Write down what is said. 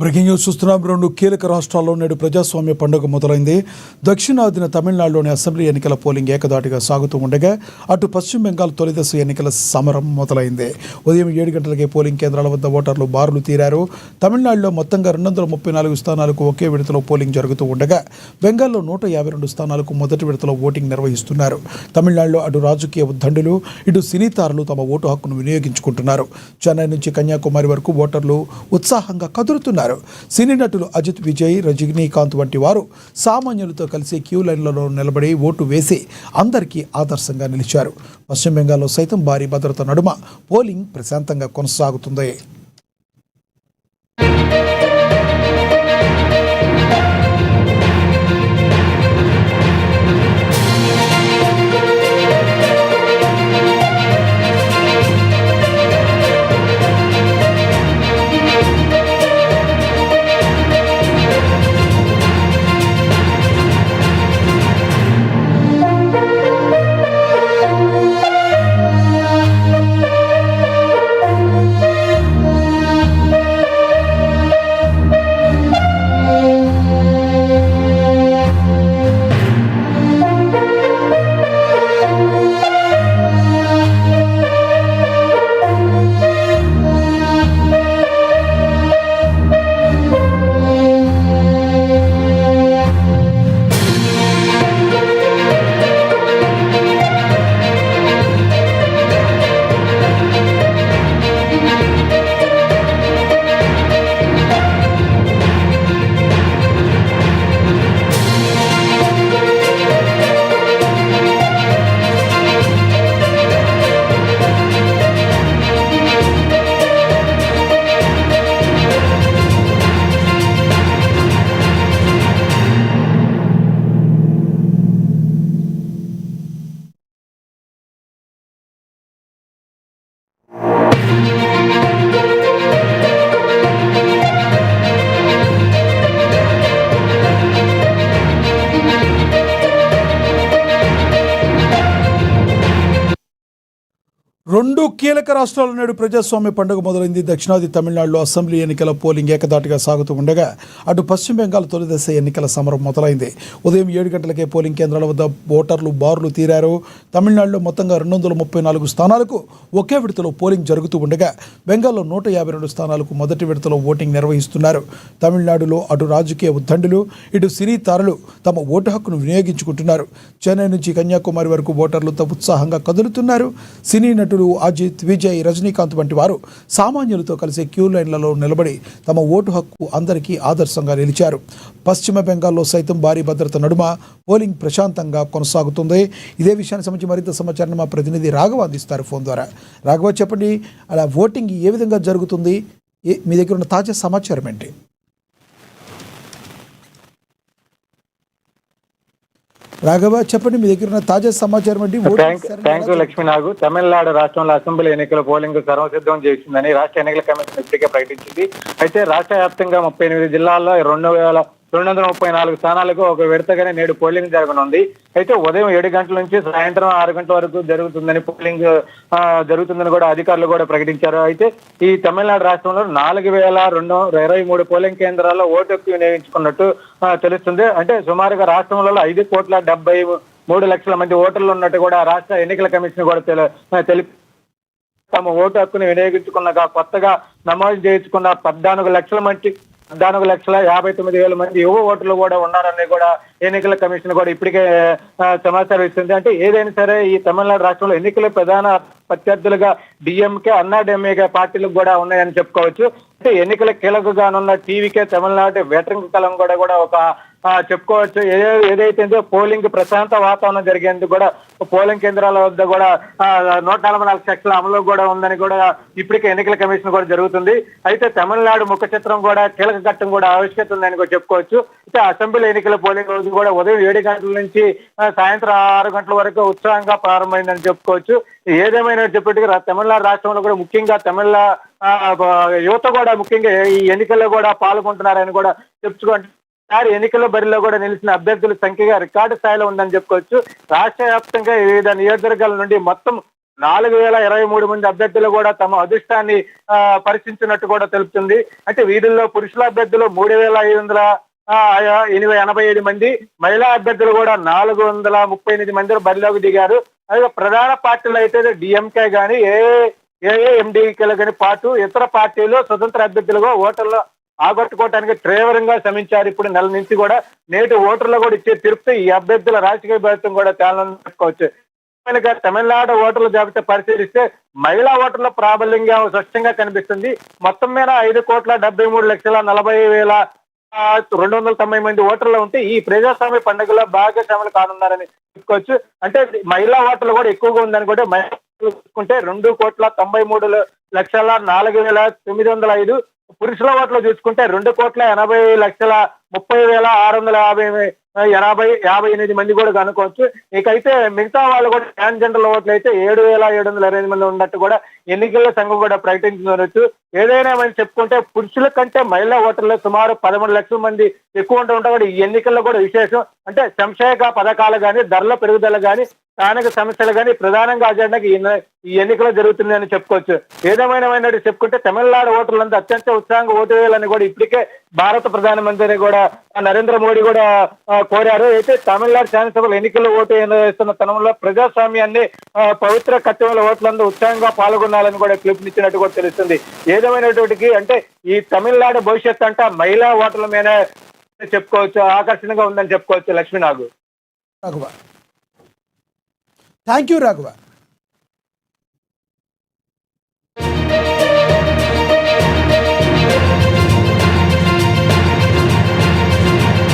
Breaking news చూస్తున్నాం. 2 కీలక రాష్ట్రాల్లో నేడు ప్రజాస్వామ్య పండుగ మొదలైంది. దక్షిణాదిన తమిళనాడులోని అసెంబ్లీ ఎన్నికల పోలింగ్ ఏకదాటిగా సాగుతూ ఉండగా అటు పశ్చిమ బెంగాల్ తొలిదశ ఎన్నికల సమరం మొదలైంది. ఉదయం 7 గంటలకే పోలింగ్ కేంద్రాల వద్ద ఓటర్లు బారులు తీరారు. తమిళనాడులో మొత్తంగా 234 స్థానాలకు ఒకే విడతలో పోలింగ్ జరుగుతూ ఉండగా బెంగాల్లో 152 స్థానాలకు మొదటి విడతలో ఓటింగ్ నిర్వహిస్తున్నారు. తమిళనాడులో అటు రాజకీయ ఉద్దండులు ఇటు సినీ తారలు తమ ఓటు హక్కును వినియోగించుకుంటున్నారు. చెన్నై నుంచి కన్యాకుమారి వరకు ఓటర్లు ఉత్సాహంగా కదులుతున్నారు. సినీ నటులు అజిత్ విజయ్, రజనీకాంత్ వంటి వారు సామాన్యులతో కలిసి క్యూ లైన్లలో నిలబడి ఓటు వేసి అందరికీ ఆదర్శంగా నిలిచారు. పశ్చిమ బెంగాల్లో సైతం భారీ భద్రత నడుమ పోలింగ్ ప్రశాంతంగా కొనసాగుతుంది. రెండు కీలక రాష్ట్రాల నేడు ప్రజాస్వామ్య పండుగ మొదలైంది. దక్షిణాది తమిళనాడులో అసెంబ్లీ ఎన్నికల పోలింగ్ ఏకదాటిగా సాగుతూ ఉండగా అటు పశ్చిమ బెంగాల్ తొలిదశ ఎన్నికల సమరం మొదలైంది. ఉదయం 7 గంటలకే పోలింగ్ కేంద్రాల వద్ద ఓటర్లు బారులు తీరారు. తమిళనాడులో మొత్తంగా 234 స్థానాలకు ఒకే విడతలో పోలింగ్ జరుగుతూ ఉండగా బెంగాల్లో 152 స్థానాలకు మొదటి విడతలో ఓటింగ్ నిర్వహిస్తున్నారు. తమిళనాడులో అటు రాజకీయ ఉద్దండులు ఇటు సినీ తారలు తమ ఓటు హక్కును వినియోగించుకుంటున్నారు. చెన్నై నుంచి కన్యాకుమారి వరకు ఓటర్లు ఉత్సాహంగా కదులుతున్నారు. సినీ నటులు అజిత్ విజయ్, రజనీకాంత్ వంటి వారు సామాన్యులతో కలిసి క్యూ లైన్లలో నిలబడి తమ ఓటు హక్కు అందరికీ ఆదర్శంగా నిలిచారు. పశ్చిమ బెంగాల్లో సైతం భారీ భద్రత నడుమ పోలింగ్ ప్రశాంతంగా కొనసాగుతుంది. ఇదే విషయానికి సంబంధించి మరింత సమాచారాన్ని మా ప్రతినిధి రాఘవ అందిస్తారు ఫోన్ ద్వారా. రాఘవ, చెప్పండి, అలా ఓటింగ్ ఏ విధంగా జరుగుతుంది? మీ దగ్గర ఉన్న తాజా సమాచారం ఏంటి? రాఘవ, చెప్పండి, మీ దగ్గర ఉన్న తాజా సమాచారం ఏంటి? Thank you లక్ష్మీనాగు. తమిళనాడు రాష్ట్రంలో అసెంబ్లీ ఎన్నికల పోలింగ్ సర్వసిద్ధం చేసిందని రాష్ట్ర ఎన్నికల కమిషన్ ఇప్పటికే ప్రకటించింది. అయితే రాష్ట్ర వ్యాప్తంగా 38 జిల్లాల్లో 234 స్థానాలకు ఒక విడతగానే నేడు పోలింగ్ జరగనుంది. అయితే ఉదయం 7 గంటల నుంచి సాయంత్రం 6 గంటల వరకు జరుగుతుందని పోలింగ్ జరుగుతుందని కూడా అధికారులు కూడా ప్రకటించారు. అయితే ఈ తమిళనాడు రాష్ట్రంలో 4223 పోలింగ్ కేంద్రాల్లో ఓటు హక్కు వినియోగించుకున్నట్టు తెలుస్తుంది. అంటే సుమారుగా రాష్ట్రంలో 5,73,00,000 మంది ఓటర్లు ఉన్నట్టు కూడా రాష్ట్ర ఎన్నికల కమిషన్ కూడా తెలిపి తమ ఓటు హక్కును వినియోగించుకున్నగా కొత్తగా నమోదు చేయించుకున్న 14,59,000 మంది యువ ఓటర్లు కూడా ఉన్నారని కూడా ఎన్నికల కమిషన్ కూడా ఇప్పటికే సమాచారం ఇస్తుంది. అంటే ఏదైనా సరే ఈ తమిళనాడు రాష్ట్రంలో ఎన్నికల ప్రధాన ప్రత్యర్థులుగా డిఎంకే, అన్నాడీఎంకే పార్టీలకు కూడా ఉన్నాయని చెప్పుకోవచ్చు. అంటే ఎన్నికల కీలకగానున్న టీవీకే తమిళనాడు వెటరింగ్ కలం కూడా ఒక చెప్పుకోవచ్చు. ఏదైతే పోలింగ్ ప్రశాంత వాతావరణం జరిగేందుకు కూడా పోలింగ్ కేంద్రాల వద్ద కూడా 144 సెక్షన్ల అమలు కూడా ఉందని కూడా ఇప్పటికే ఎన్నికల కమిషన్ కూడా జరుగుతుంది. అయితే తమిళనాడు ముఖ చిత్రం కూడా కీలక ఘట్టం కూడా ఆవిష్కరిస్తుందని కూడా చెప్పుకోవచ్చు. అయితే అసెంబ్లీ ఎన్నికల పోలింగ్ రోజు కూడా ఉదయం 7 గంటల నుంచి సాయంత్రం 6 గంటల వరకు ఉత్సాహంగా ప్రారంభమైందని చెప్పుకోవచ్చు. ఏదేమైనా చెప్పేట్టుగా తమిళనాడు రాష్ట్రంలో కూడా ముఖ్యంగా తమిళ యువత కూడా ముఖ్యంగా ఈ ఎన్నికల్లో కూడా పాల్గొంటున్నారని కూడా చెప్పుకోవచ్చు. ఎన్నికల బరిలో కూడా నిలిచిన అభ్యర్థుల సంఖ్యగా రికార్డు స్థాయిలో ఉందని చెప్పుకోవచ్చు. రాష్ట్ర వ్యాప్తంగా వివిధ నియోజకవర్గాల నుండి మొత్తం 4023 మంది అభ్యర్థులు కూడా తమ అదృష్టాన్ని పరీక్షించినట్టు కూడా తెలుపుతుంది. అంటే వీరిల్లో పురుషుల అభ్యర్థులు 3587 మంది, మహిళా అభ్యర్థులు కూడా 438 మంది బరిలోకి దిగారు. అలాగే ప్రధాన పార్టీలు అయితే డిఎంకే గాని ఏఐఎండికేలు గాని పాటు ఇతర పార్టీలు స్వతంత్ర అభ్యర్థులుగా ఓటర్లు ఆగొట్టుకోవడానికి తీవ్రంగా శ్రమించారు. ఇప్పుడు నెల నుంచి కూడా నేటి ఓటర్లు కూడా ఇచ్చే తీర్పు ఈ అభ్యర్థుల రాజకీయ భవిత్వం కూడా తేలని చెప్పుకోవచ్చు. తమిళనాడు ఓటర్ల జాబితా పరిశీలిస్తే మహిళా ఓటర్ల ప్రాబల్యంగా స్పష్టంగా కనిపిస్తుంది. మొత్తం మీద 5,73,40,290 మంది ఓటర్లు ఉంటే ఈ ప్రజాస్వామ్య పండుగలో భాగస్వాములు కానున్నారని చెప్పుకోవచ్చు. అంటే మహిళా ఓటర్లు కూడా ఎక్కువగా ఉందని కూడా చూసుకుంటే 2,93,04,905, పురుషుల ఓట్లు చూసుకుంటే 2,80,30,650,58 మంది కూడా కనుక్కోవచ్చు. ఇకైతే మిగతా వాళ్ళు కూడా ట్రాన్స్జెండర్ ఓట్లు అయితే 7,728 మంది ఉన్నట్టు కూడా ఎన్నికల సంఘం కూడా ప్రకటించవచ్చు. ఏదైనా మనం చెప్పుకుంటే పురుషుల కంటే మహిళా ఓటర్లు సుమారు 13 లక్షల మంది ఎక్కువ ఉంటే కూడా ఈ ఎన్నికల్లో కూడా విశేషం. అంటే సంక్షేమ పథకాలు కానీ, ధరల పెరుగుదల కానీ, స్థానిక సమస్యలు కానీ ప్రధానంగా అజెండాకి ఈ ఎన్నికలు జరుగుతుందని చెప్పుకోవచ్చు. ఏదేమైనా చెప్పుకుంటే తమిళనాడు ఓటర్లంతా అత్యంత ఉత్సాహంగా ఓటు వేయాలని కూడా ఇప్పటికే భారత ప్రధానమంత్రి కూడా నరేంద్ర మోడీ కూడా కోరారు. అయితే తమిళనాడు శాసనసభలో ఎన్నికల్లో ఓటు వేస్తున్న తనంలో ప్రజాస్వామ్యాన్ని పవిత్ర కర్తవ్యంలో ఓట్లందరూ ఉత్సాహంగా పాల్గొనాలని కూడా పిలుపునిచ్చినట్టు కూడా తెలుస్తుంది. ఏదేమైనటువంటికి అంటే ఈ తమిళనాడు భవిష్యత్తు అంట మహిళా ఓటర్ల మీద చెప్పుకోవచ్చు, ఆకర్షణగా ఉందని చెప్పుకోవచ్చు. లక్ష్మీనాగు. Raghava, thank you Raghava.